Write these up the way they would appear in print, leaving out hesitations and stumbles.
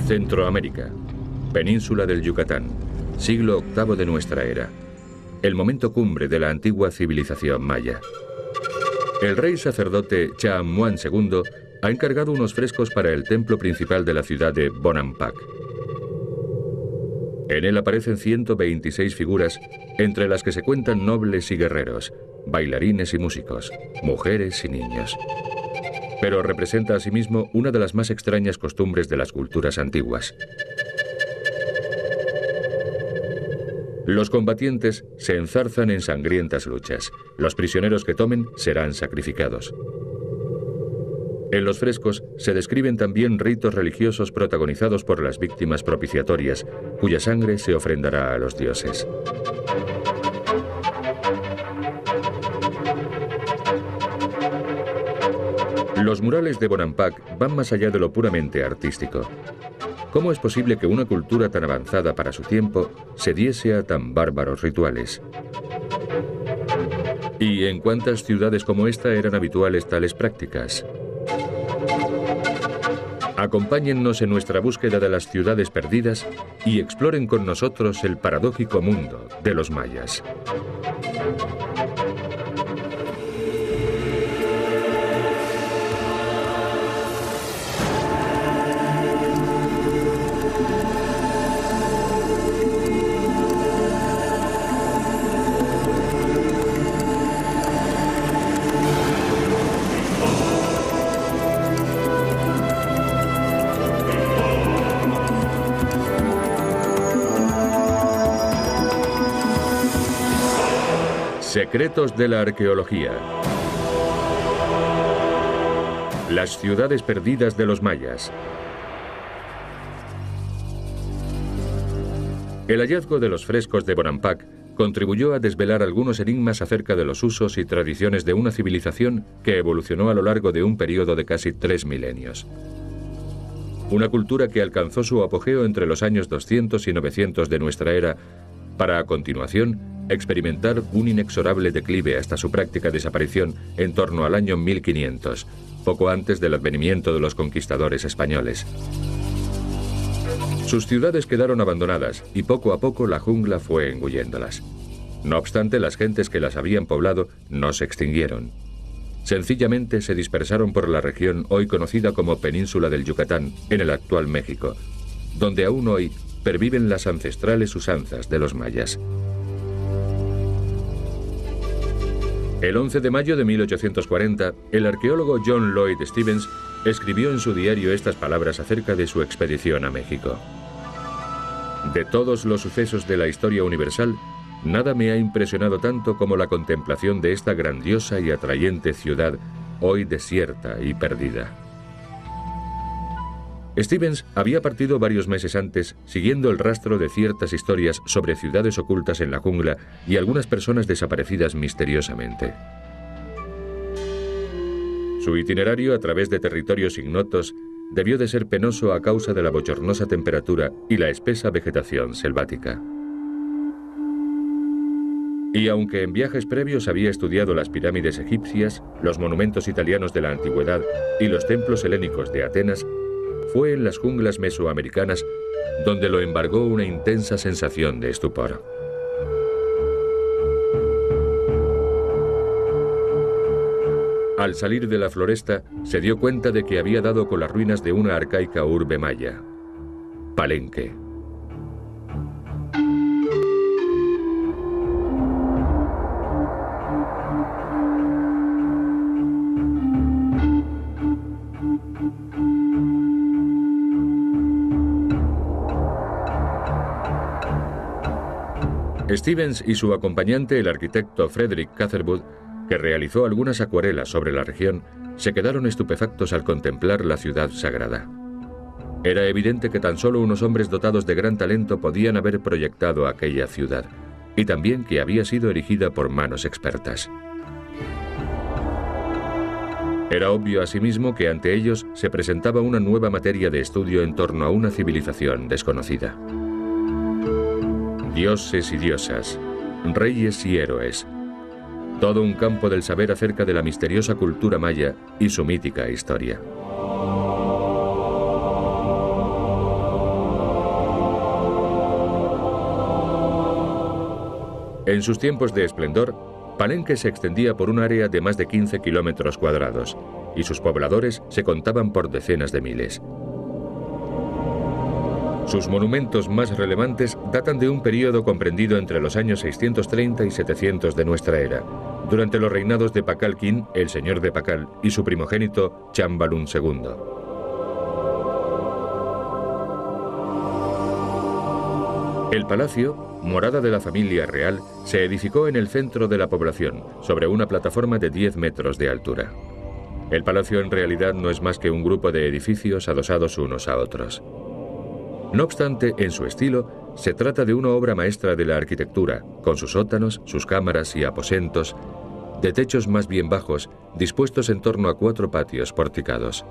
Centroamérica, península del Yucatán, siglo VIII de nuestra era, el momento cumbre de la antigua civilización maya. El rey sacerdote Chaamuán II ha encargado unos frescos para el templo principal de la ciudad de Bonampak. En él aparecen 126 figuras, entre las que se cuentan nobles y guerreros, bailarines y músicos, mujeres y niños. Pero representa asimismo una de las más extrañas costumbres de las culturas antiguas. Los combatientes se enzarzan en sangrientas luchas. Los prisioneros que tomen serán sacrificados. En los frescos se describen también ritos religiosos protagonizados por las víctimas propiciatorias, cuya sangre se ofrendará a los dioses. Los murales de Bonampak van más allá de lo puramente artístico. ¿Cómo es posible que una cultura tan avanzada para su tiempo se diese a tan bárbaros rituales? ¿Y en cuántas ciudades como esta eran habituales tales prácticas? Acompáñennos en nuestra búsqueda de las ciudades perdidas y exploren con nosotros el paradójico mundo de los mayas. Secretos de la arqueología. Las ciudades perdidas de los mayas. El hallazgo de los frescos de Bonampak contribuyó a desvelar algunos enigmas acerca de los usos y tradiciones de una civilización que evolucionó a lo largo de un periodo de casi 3 milenios. Una cultura que alcanzó su apogeo entre los años 200 y 900 de nuestra era, para a continuación experimentar un inexorable declive hasta su práctica desaparición en torno al año 1500, poco antes del advenimiento de los conquistadores españoles. Sus ciudades quedaron abandonadas y poco a poco la jungla fue engulléndolas. No obstante, las gentes que las habían poblado no se extinguieron. Sencillamente se dispersaron por la región hoy conocida como Península del Yucatán, en el actual México, donde aún hoy perviven las ancestrales usanzas de los mayas. El 11 de mayo de 1840, el arqueólogo John Lloyd Stephens escribió en su diario estas palabras acerca de su expedición a México. De todos los sucesos de la historia universal, nada me ha impresionado tanto como la contemplación de esta grandiosa y atrayente ciudad, hoy desierta y perdida. Stephens había partido varios meses antes, siguiendo el rastro de ciertas historias sobre ciudades ocultas en la jungla y algunas personas desaparecidas misteriosamente. Su itinerario a través de territorios ignotos debió de ser penoso a causa de la bochornosa temperatura y la espesa vegetación selvática. Y aunque en viajes previos había estudiado las pirámides egipcias, los monumentos italianos de la antigüedad y los templos helénicos de Atenas, fue en las junglas mesoamericanas donde lo embargó una intensa sensación de estupor. Al salir de la floresta, se dio cuenta de que había dado con las ruinas de una arcaica urbe maya, Palenque. Stephens y su acompañante, el arquitecto Frederick Catherwood, que realizó algunas acuarelas sobre la región, se quedaron estupefactos al contemplar la ciudad sagrada. Era evidente que tan solo unos hombres dotados de gran talento podían haber proyectado aquella ciudad, y también que había sido erigida por manos expertas. Era obvio asimismo que ante ellos se presentaba una nueva materia de estudio en torno a una civilización desconocida. Dioses y diosas, reyes y héroes, todo un campo del saber acerca de la misteriosa cultura maya y su mítica historia. En sus tiempos de esplendor, Palenque se extendía por un área de más de 15 kilómetros cuadrados, y sus pobladores se contaban por decenas de miles. Sus monumentos más relevantes datan de un período comprendido entre los años 630 y 700 de nuestra era, durante los reinados de Pakal Kin, el señor de Pakal, y su primogénito Chambalun II. El palacio, morada de la familia real, se edificó en el centro de la población, sobre una plataforma de 10 metros de altura. El palacio en realidad no es más que un grupo de edificios adosados unos a otros. No obstante, en su estilo, se trata de una obra maestra de la arquitectura, con sus sótanos, sus cámaras y aposentos, de techos más bien bajos, dispuestos en torno a 4 patios porticados.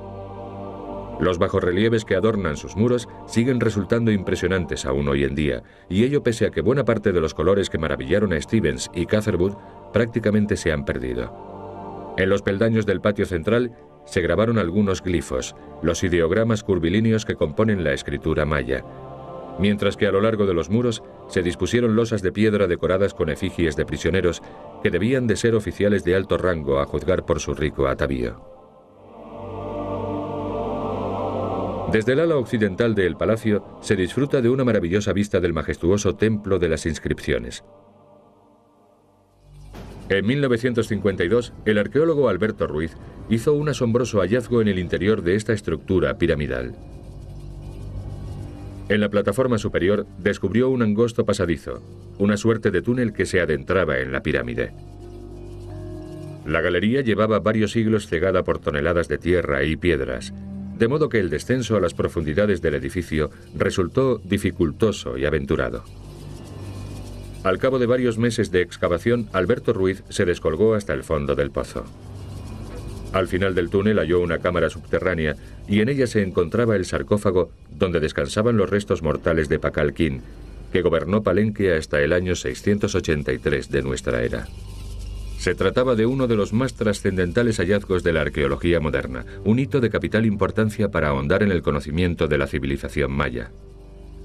Los bajorrelieves que adornan sus muros siguen resultando impresionantes aún hoy en día, y ello pese a que buena parte de los colores que maravillaron a Stevens y Catherwood prácticamente se han perdido. En los peldaños del patio central se grabaron algunos glifos, los ideogramas curvilíneos que componen la escritura maya, mientras que a lo largo de los muros se dispusieron losas de piedra decoradas con efigies de prisioneros que debían de ser oficiales de alto rango a juzgar por su rico atavío. Desde el ala occidental del palacio se disfruta de una maravillosa vista del majestuoso Templo de las Inscripciones. En 1952, el arqueólogo Alberto Ruiz hizo un asombroso hallazgo en el interior de esta estructura piramidal. En la plataforma superior descubrió un angosto pasadizo, una suerte de túnel que se adentraba en la pirámide. La galería llevaba varios siglos cegada por toneladas de tierra y piedras, de modo que el descenso a las profundidades del edificio resultó dificultoso y aventurado. Al cabo de varios meses de excavación, Alberto Ruiz se descolgó hasta el fondo del pozo. Al final del túnel halló una cámara subterránea y en ella se encontraba el sarcófago donde descansaban los restos mortales de Pakal Kin, que gobernó Palenque hasta el año 683 de nuestra era. Se trataba de uno de los más trascendentales hallazgos de la arqueología moderna, un hito de capital importancia para ahondar en el conocimiento de la civilización maya.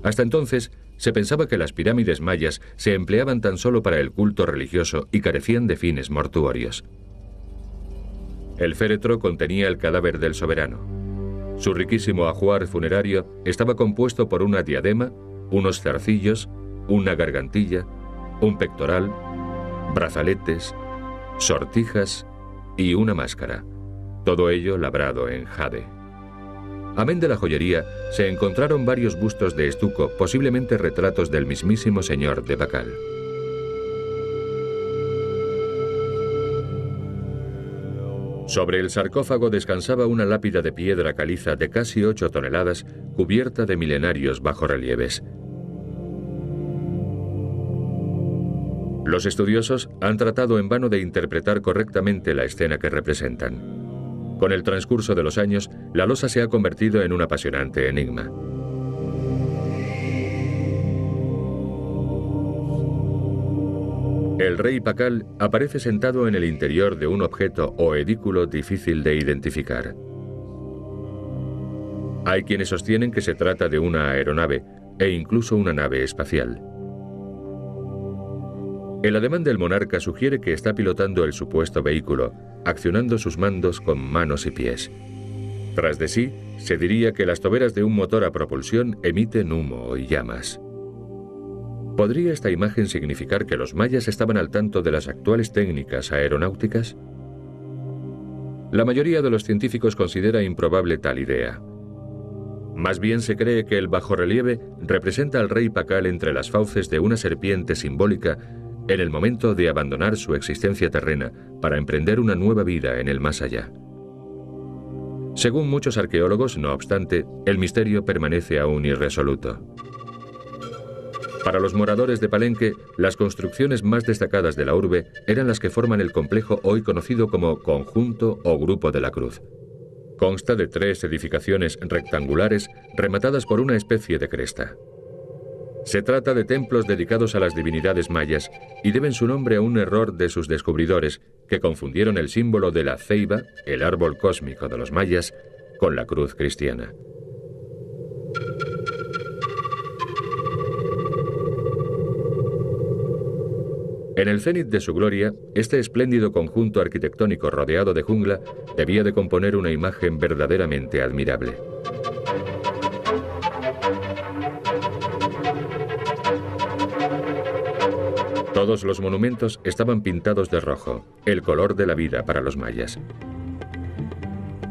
Hasta entonces, se pensaba que las pirámides mayas se empleaban tan solo para el culto religioso y carecían de fines mortuorios. El féretro contenía el cadáver del soberano. Su riquísimo ajuar funerario estaba compuesto por una diadema, unos zarcillos, una gargantilla, un pectoral, brazaletes, sortijas y una máscara, todo ello labrado en jade. Amén de la joyería, se encontraron varios bustos de estuco, posiblemente retratos del mismísimo señor de Pakal. Sobre el sarcófago descansaba una lápida de piedra caliza de casi 8 toneladas, cubierta de milenarios bajorrelieves. Los estudiosos han tratado en vano de interpretar correctamente la escena que representan. Con el transcurso de los años, la losa se ha convertido en un apasionante enigma. El rey Pakal aparece sentado en el interior de un objeto o edículo difícil de identificar. Hay quienes sostienen que se trata de una aeronave e incluso una nave espacial. El ademán del monarca sugiere que está pilotando el supuesto vehículo, accionando sus mandos con manos y pies. Tras de sí, se diría que las toberas de un motor a propulsión emiten humo y llamas. ¿Podría esta imagen significar que los mayas estaban al tanto de las actuales técnicas aeronáuticas? La mayoría de los científicos considera improbable tal idea. Más bien se cree que el bajorrelieve representa al rey Pakal entre las fauces de una serpiente simbólica en el momento de abandonar su existencia terrena para emprender una nueva vida en el más allá. Según muchos arqueólogos, no obstante, el misterio permanece aún irresoluto. Para los moradores de Palenque, las construcciones más destacadas de la urbe eran las que forman el complejo hoy conocido como Conjunto o Grupo de la Cruz. Consta de 3 edificaciones rectangulares rematadas por una especie de cresta. Se trata de templos dedicados a las divinidades mayas y deben su nombre a un error de sus descubridores que confundieron el símbolo de la ceiba, el árbol cósmico de los mayas, con la cruz cristiana. En el cenit de su gloria, este espléndido conjunto arquitectónico rodeado de jungla debía de componer una imagen verdaderamente admirable. Todos los monumentos estaban pintados de rojo, el color de la vida para los mayas.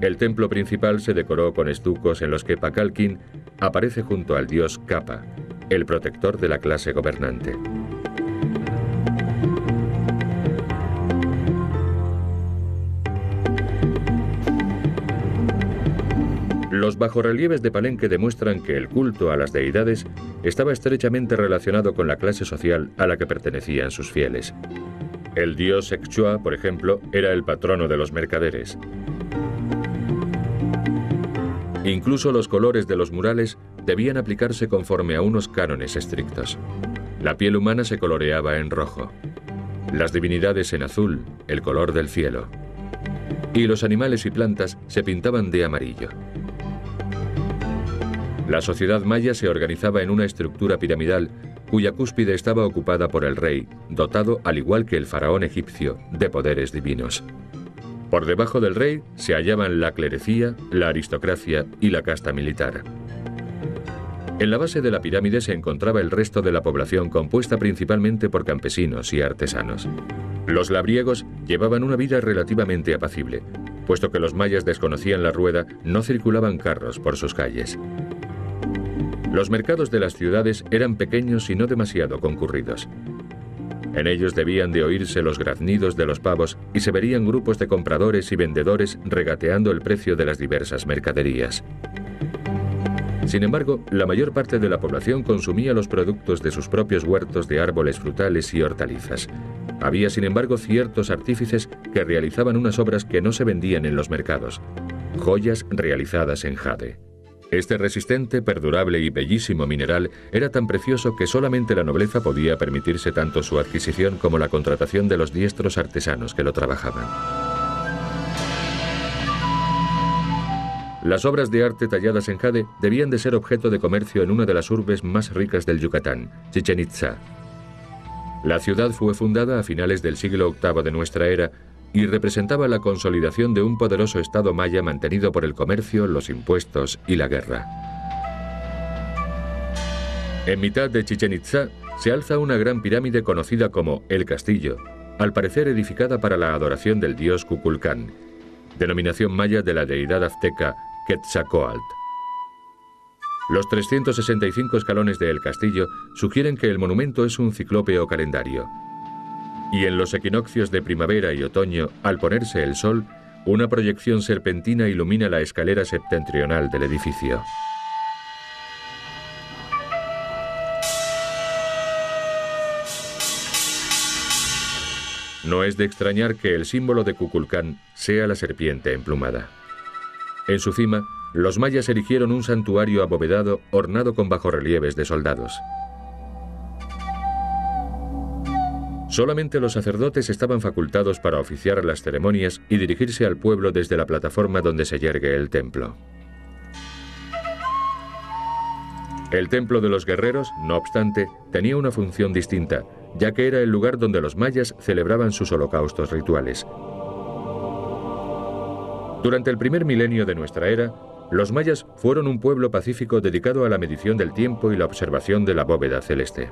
El templo principal se decoró con estucos en los que Pacalquín aparece junto al dios Capa, el protector de la clase gobernante. Los bajorrelieves de Palenque demuestran que el culto a las deidades estaba estrechamente relacionado con la clase social a la que pertenecían sus fieles. El dios Exchua, por ejemplo, era el patrono de los mercaderes. Incluso los colores de los murales debían aplicarse conforme a unos cánones estrictos. La piel humana se coloreaba en rojo, las divinidades en azul, el color del cielo, y los animales y plantas se pintaban de amarillo. La sociedad maya se organizaba en una estructura piramidal cuya cúspide estaba ocupada por el rey, dotado, al igual que el faraón egipcio, de poderes divinos. Por debajo del rey se hallaban la clerecía, la aristocracia y la casta militar. En la base de la pirámide se encontraba el resto de la población, compuesta principalmente por campesinos y artesanos. Los labriegos llevaban una vida relativamente apacible. Puesto que los mayas desconocían la rueda, no circulaban carros por sus calles. Los mercados de las ciudades eran pequeños y no demasiado concurridos. En ellos debían de oírse los graznidos de los pavos y se verían grupos de compradores y vendedores regateando el precio de las diversas mercaderías. Sin embargo, la mayor parte de la población consumía los productos de sus propios huertos de árboles frutales y hortalizas. Había, sin embargo, ciertos artífices que realizaban unas obras que no se vendían en los mercados: joyas realizadas en jade. Este resistente, perdurable y bellísimo mineral era tan precioso que solamente la nobleza podía permitirse tanto su adquisición como la contratación de los diestros artesanos que lo trabajaban. Las obras de arte talladas en jade debían de ser objeto de comercio en una de las urbes más ricas del Yucatán, Chichén Itzá. La ciudad fue fundada a finales del siglo VIII de nuestra era y representaba la consolidación de un poderoso estado maya mantenido por el comercio, los impuestos y la guerra. En mitad de Chichén Itzá se alza una gran pirámide conocida como El Castillo, al parecer edificada para la adoración del dios Kukulcán, denominación maya de la deidad azteca Quetzalcóatl. Los 365 escalones de El Castillo sugieren que el monumento es un ciclópeo calendario. Y en los equinoccios de primavera y otoño, al ponerse el sol, una proyección serpentina ilumina la escalera septentrional del edificio. No es de extrañar que el símbolo de Kukulcán sea la serpiente emplumada. En su cima, los mayas erigieron un santuario abovedado ornado con bajorrelieves de soldados. Solamente los sacerdotes estaban facultados para oficiar las ceremonias y dirigirse al pueblo desde la plataforma donde se yergue el templo. El templo de los guerreros, no obstante, tenía una función distinta, ya que era el lugar donde los mayas celebraban sus holocaustos rituales. Durante el primer milenio de nuestra era, los mayas fueron un pueblo pacífico dedicado a la medición del tiempo y la observación de la bóveda celeste.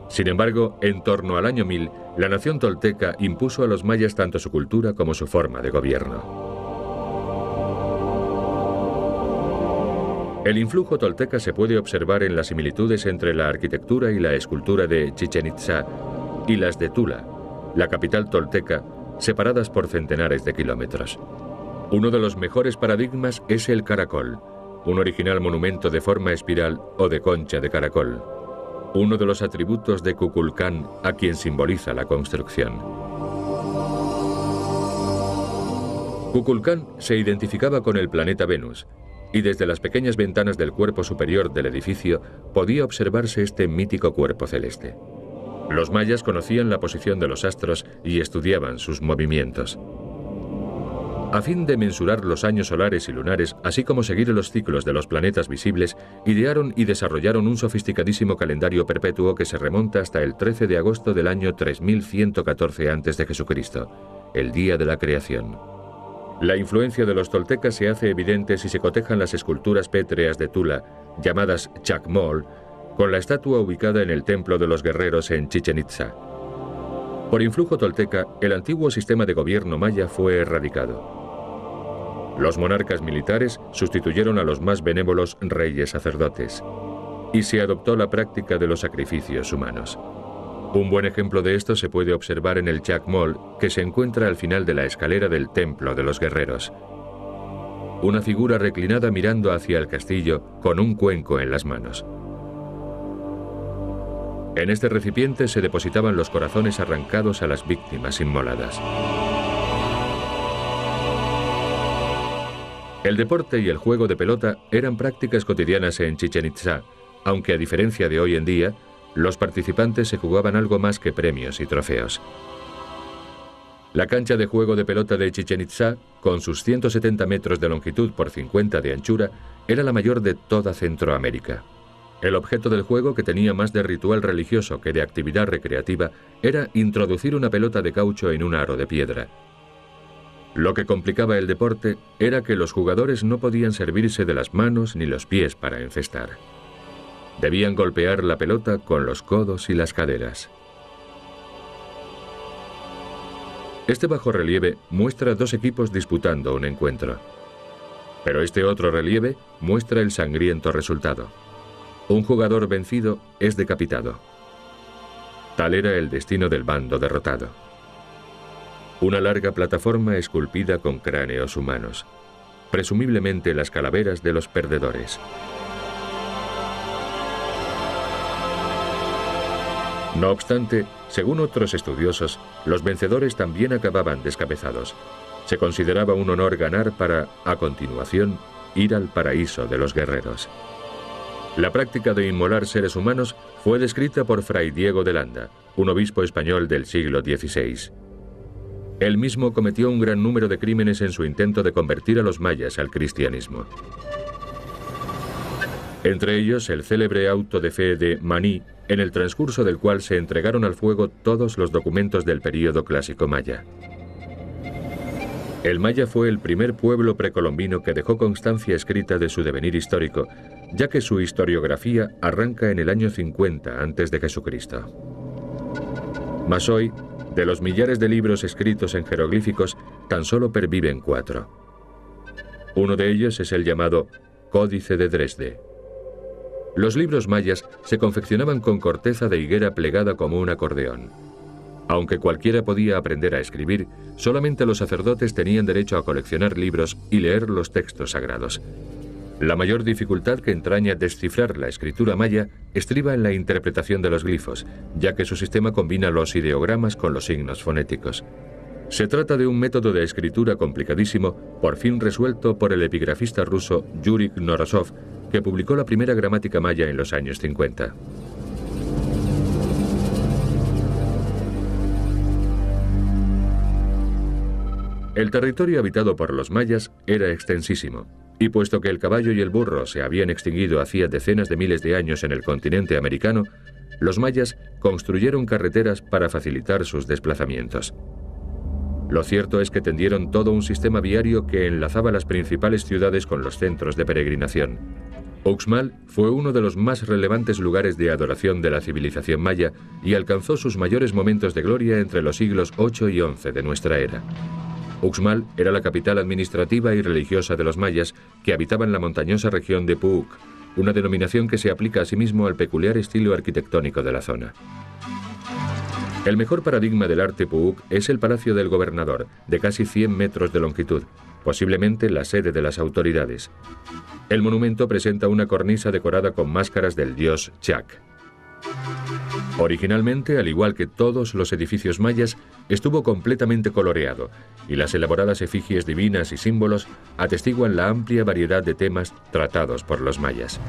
Sin embargo, en torno al año 1000, la nación tolteca impuso a los mayas tanto su cultura como su forma de gobierno. El influjo tolteca se puede observar en las similitudes entre la arquitectura y la escultura de Chichén Itzá y las de Tula, la capital tolteca, separadas por centenares de kilómetros. Uno de los mejores paradigmas es el caracol, un original monumento de forma espiral o de concha de caracol, uno de los atributos de Kukulcán, a quien simboliza la construcción. Kukulcán se identificaba con el planeta Venus, y desde las pequeñas ventanas del cuerpo superior del edificio podía observarse este mítico cuerpo celeste. Los mayas conocían la posición de los astros y estudiaban sus movimientos. A fin de mensurar los años solares y lunares, así como seguir los ciclos de los planetas visibles, idearon y desarrollaron un sofisticadísimo calendario perpetuo que se remonta hasta el 13 de agosto del año 3114 a.C., el día de la creación. La influencia de los toltecas se hace evidente si se cotejan las esculturas pétreas de Tula, llamadas Chacmol, con la estatua ubicada en el Templo de los Guerreros en Chichén Itzá. Por influjo tolteca, el antiguo sistema de gobierno maya fue erradicado. Los monarcas militares sustituyeron a los más benévolos reyes sacerdotes, y se adoptó la práctica de los sacrificios humanos. Un buen ejemplo de esto se puede observar en el Chacmol, que se encuentra al final de la escalera del Templo de los Guerreros. Una figura reclinada mirando hacia el castillo con un cuenco en las manos. En este recipiente se depositaban los corazones arrancados a las víctimas inmoladas. El deporte y el juego de pelota eran prácticas cotidianas en Chichén Itzá, aunque a diferencia de hoy en día, los participantes se jugaban algo más que premios y trofeos. La cancha de juego de pelota de Chichén Itzá, con sus 170 metros de longitud por 50 de anchura, era la mayor de toda Centroamérica. El objeto del juego, que tenía más de ritual religioso que de actividad recreativa, era introducir una pelota de caucho en un aro de piedra. Lo que complicaba el deporte era que los jugadores no podían servirse de las manos ni los pies para encestar. Debían golpear la pelota con los codos y las caderas. Este bajorrelieve muestra dos equipos disputando un encuentro. Pero este otro relieve muestra el sangriento resultado. Un jugador vencido es decapitado. Tal era el destino del bando derrotado. Una larga plataforma esculpida con cráneos humanos, presumiblemente las calaveras de los perdedores. No obstante, según otros estudiosos, los vencedores también acababan descabezados. Se consideraba un honor ganar para, a continuación, ir al paraíso de los guerreros. La práctica de inmolar seres humanos fue descrita por Fray Diego de Landa, un obispo español del siglo XVI. Él mismo cometió un gran número de crímenes en su intento de convertir a los mayas al cristianismo. Entre ellos, el célebre auto de fe de Maní, en el transcurso del cual se entregaron al fuego todos los documentos del período clásico maya. El maya fue el primer pueblo precolombino que dejó constancia escrita de su devenir histórico, ya que su historiografía arranca en el año 50 a.C. Mas hoy, de los millares de libros escritos en jeroglíficos, tan solo perviven 4. Uno de ellos es el llamado Códice de Dresde. Los libros mayas se confeccionaban con corteza de higuera plegada como un acordeón. Aunque cualquiera podía aprender a escribir, solamente los sacerdotes tenían derecho a coleccionar libros y leer los textos sagrados. La mayor dificultad que entraña descifrar la escritura maya estriba en la interpretación de los glifos, ya que su sistema combina los ideogramas con los signos fonéticos. Se trata de un método de escritura complicadísimo, por fin resuelto por el epigrafista ruso Yuri Knorosov, que publicó la primera gramática maya en los años 50. El territorio habitado por los mayas era extensísimo, y puesto que el caballo y el burro se habían extinguido hacía decenas de miles de años en el continente americano, los mayas construyeron carreteras para facilitar sus desplazamientos. Lo cierto es que tendieron todo un sistema viario que enlazaba las principales ciudades con los centros de peregrinación. Uxmal fue uno de los más relevantes lugares de adoración de la civilización maya y alcanzó sus mayores momentos de gloria entre los siglos 8 y 11 de nuestra era. Uxmal era la capital administrativa y religiosa de los mayas, que habitaban la montañosa región de Puuc, una denominación que se aplica asimismo al peculiar estilo arquitectónico de la zona. El mejor paradigma del arte Puuc es el Palacio del Gobernador, de casi 100 metros de longitud, posiblemente la sede de las autoridades. El monumento presenta una cornisa decorada con máscaras del dios Chac. Originalmente, al igual que todos los edificios mayas, estuvo completamente coloreado, y las elaboradas efigies divinas y símbolos atestiguan la amplia variedad de temas tratados por los mayas.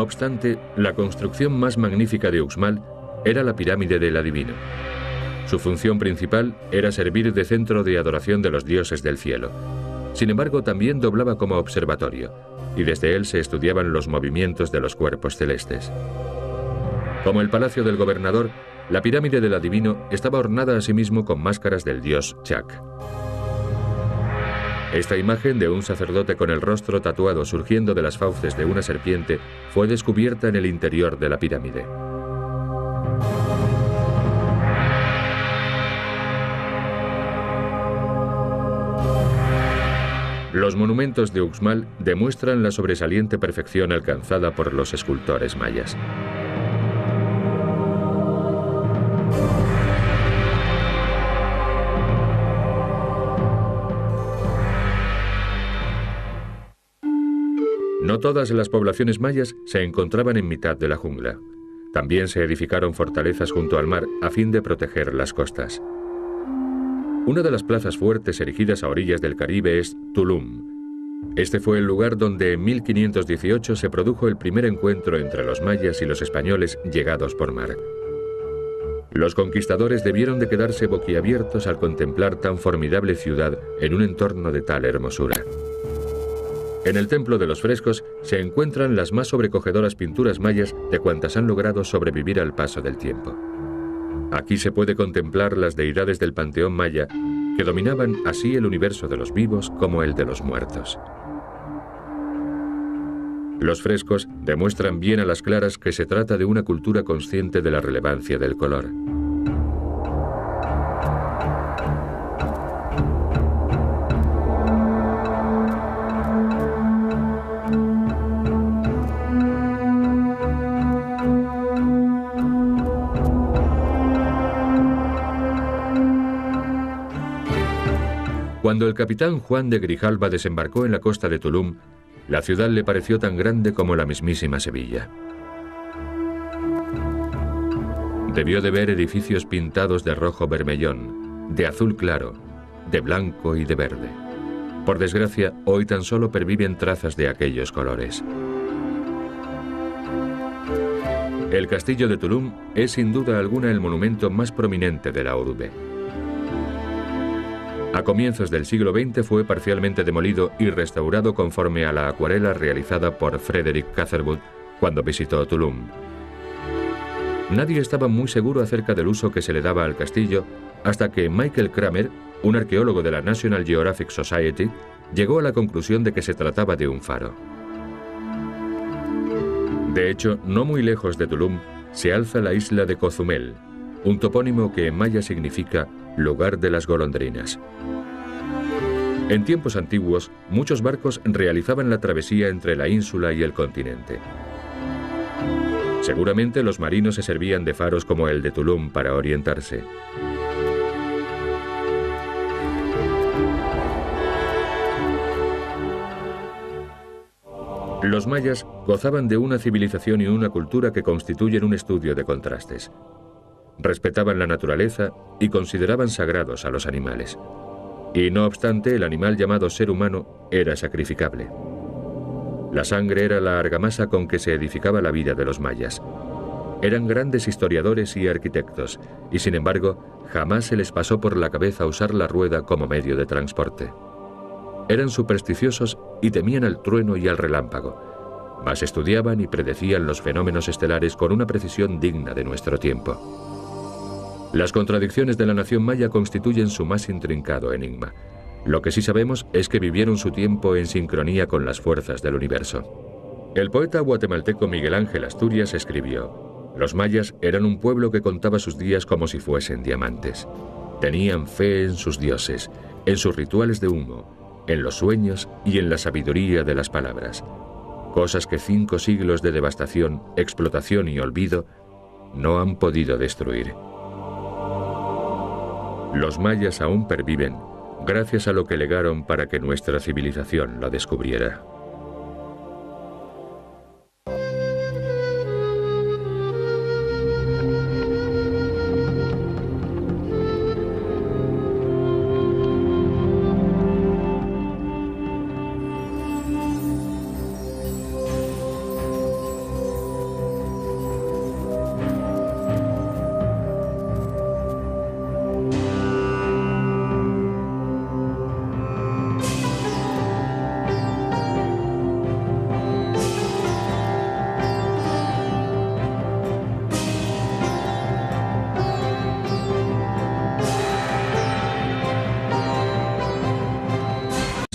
obstante, la construcción más magnífica de Uxmal era la pirámide del adivino. Su función principal era servir de centro de adoración de los dioses del cielo. Sin embargo, también doblaba como observatorio, y desde él se estudiaban los movimientos de los cuerpos celestes. Como el palacio del gobernador, la pirámide del adivino estaba ornada asimismo con máscaras del dios Chak. Esta imagen de un sacerdote con el rostro tatuado surgiendo de las fauces de una serpiente fue descubierta en el interior de la pirámide. Los monumentos de Uxmal demuestran la sobresaliente perfección alcanzada por los escultores mayas. No todas las poblaciones mayas se encontraban en mitad de la jungla. También se edificaron fortalezas junto al mar a fin de proteger las costas. Una de las plazas fuertes erigidas a orillas del Caribe es Tulum. Este fue el lugar donde en 1518 se produjo el primer encuentro entre los mayas y los españoles llegados por mar. Los conquistadores debieron de quedarse boquiabiertos al contemplar tan formidable ciudad en un entorno de tal hermosura. En el Templo de los Frescos se encuentran las más sobrecogedoras pinturas mayas de cuantas han logrado sobrevivir al paso del tiempo. Aquí se puede contemplar las deidades del panteón maya, que dominaban así el universo de los vivos como el de los muertos. Los frescos demuestran bien a las claras que se trata de una cultura consciente de la relevancia del color. Cuando el capitán Juan de Grijalva desembarcó en la costa de Tulum, la ciudad le pareció tan grande como la mismísima Sevilla. Debió de ver edificios pintados de rojo bermellón, de azul claro, de blanco y de verde. Por desgracia, hoy tan solo perviven trazas de aquellos colores. El castillo de Tulum es sin duda alguna el monumento más prominente de la urbe. A comienzos del siglo XX fue parcialmente demolido y restaurado conforme a la acuarela realizada por Frederick Catherwood cuando visitó Tulum. Nadie estaba muy seguro acerca del uso que se le daba al castillo hasta que Michael Kramer, un arqueólogo de la National Geographic Society, llegó a la conclusión de que se trataba de un faro. De hecho, no muy lejos de Tulum se alza la isla de Cozumel, un topónimo que en maya significa lugar de las golondrinas. En tiempos antiguos, muchos barcos realizaban la travesía entre la ínsula y el continente. Seguramente los marinos se servían de faros como el de Tulum para orientarse. Los mayas gozaban de una civilización y una cultura que constituyen un estudio de contrastes. Respetaban la naturaleza y consideraban sagrados a los animales. Y no obstante, el animal llamado ser humano era sacrificable. La sangre era la argamasa con que se edificaba la vida de los mayas. Eran grandes historiadores y arquitectos, y sin embargo, jamás se les pasó por la cabeza usar la rueda como medio de transporte. Eran supersticiosos y temían al trueno y al relámpago, mas estudiaban y predecían los fenómenos estelares con una precisión digna de nuestro tiempo. Las contradicciones de la nación maya constituyen su más intrincado enigma. Lo que sí sabemos es que vivieron su tiempo en sincronía con las fuerzas del universo. El poeta guatemalteco Miguel Ángel Asturias escribió: los mayas eran un pueblo que contaba sus días como si fuesen diamantes. Tenían fe en sus dioses, en sus rituales de humo, en los sueños y en la sabiduría de las palabras. Cosas que 5 siglos de devastación, explotación y olvido no han podido destruir. Los mayas aún perviven, gracias a lo que legaron para que nuestra civilización lo descubriera.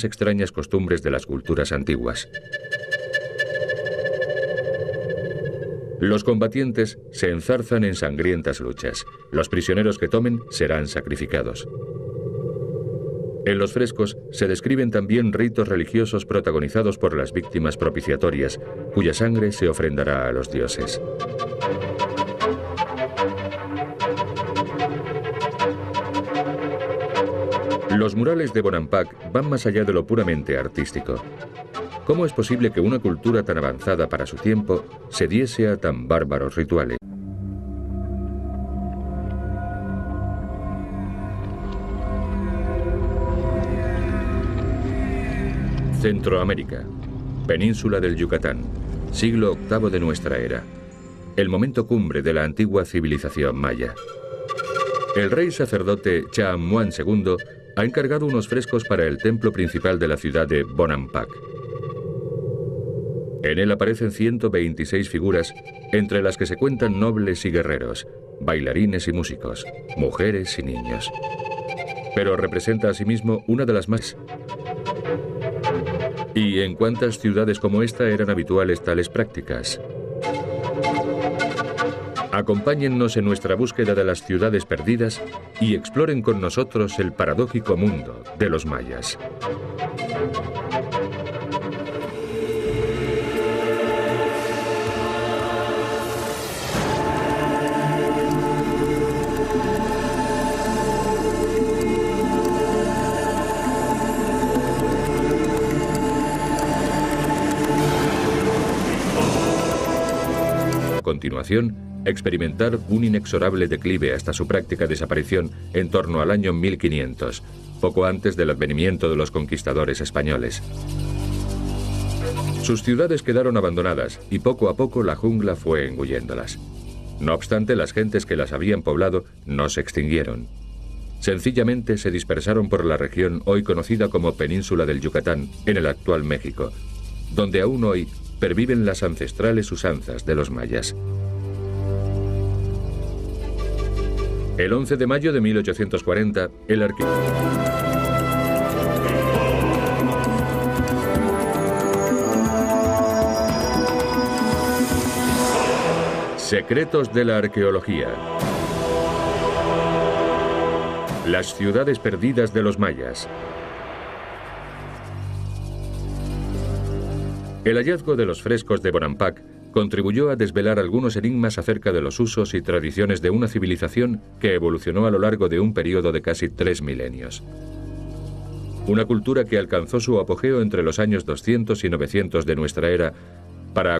más extrañas costumbres de las culturas antiguas. Los combatientes se enzarzan en sangrientas luchas. Los prisioneros que tomen serán sacrificados. En los frescos se describen también ritos religiosos protagonizados por las víctimas propiciatorias, cuya sangre se ofrendará a los dioses. Los murales de Bonampak van más allá de lo puramente artístico. ¿Cómo es posible que una cultura tan avanzada para su tiempo se diese a tan bárbaros rituales? Centroamérica, península del Yucatán, siglo VIII de nuestra era. El momento cumbre de la antigua civilización maya. El rey sacerdote Chaamuán II ha encargado unos frescos para el templo principal de la ciudad de Bonampak. En él aparecen 126 figuras, entre las que se cuentan nobles y guerreros, bailarines y músicos, mujeres y niños. Pero representa asimismo una de las más. ¿Y en cuántas ciudades como esta eran habituales tales prácticas? Acompáñennos en nuestra búsqueda de las ciudades perdidas y exploren con nosotros el paradójico mundo de los mayas. A continuación, experimentar un inexorable declive hasta su práctica desaparición en torno al año 1500, poco antes del advenimiento de los conquistadores españoles. Sus ciudades quedaron abandonadas y poco a poco la jungla fue engulléndolas. No obstante, las gentes que las habían poblado no se extinguieron. Sencillamente se dispersaron por la región hoy conocida como Península del Yucatán, en el actual México, donde aún hoy perviven las ancestrales usanzas de los mayas. El 11 de mayo de 1840, el arquitecto Secretos de la arqueología. Las ciudades perdidas de los mayas. El hallazgo de los frescos de Bonampak contribuyó a desvelar algunos enigmas acerca de los usos y tradiciones de una civilización que evolucionó a lo largo de un periodo de casi 3 milenios. Una cultura que alcanzó su apogeo entre los años 200 y 900 de nuestra era para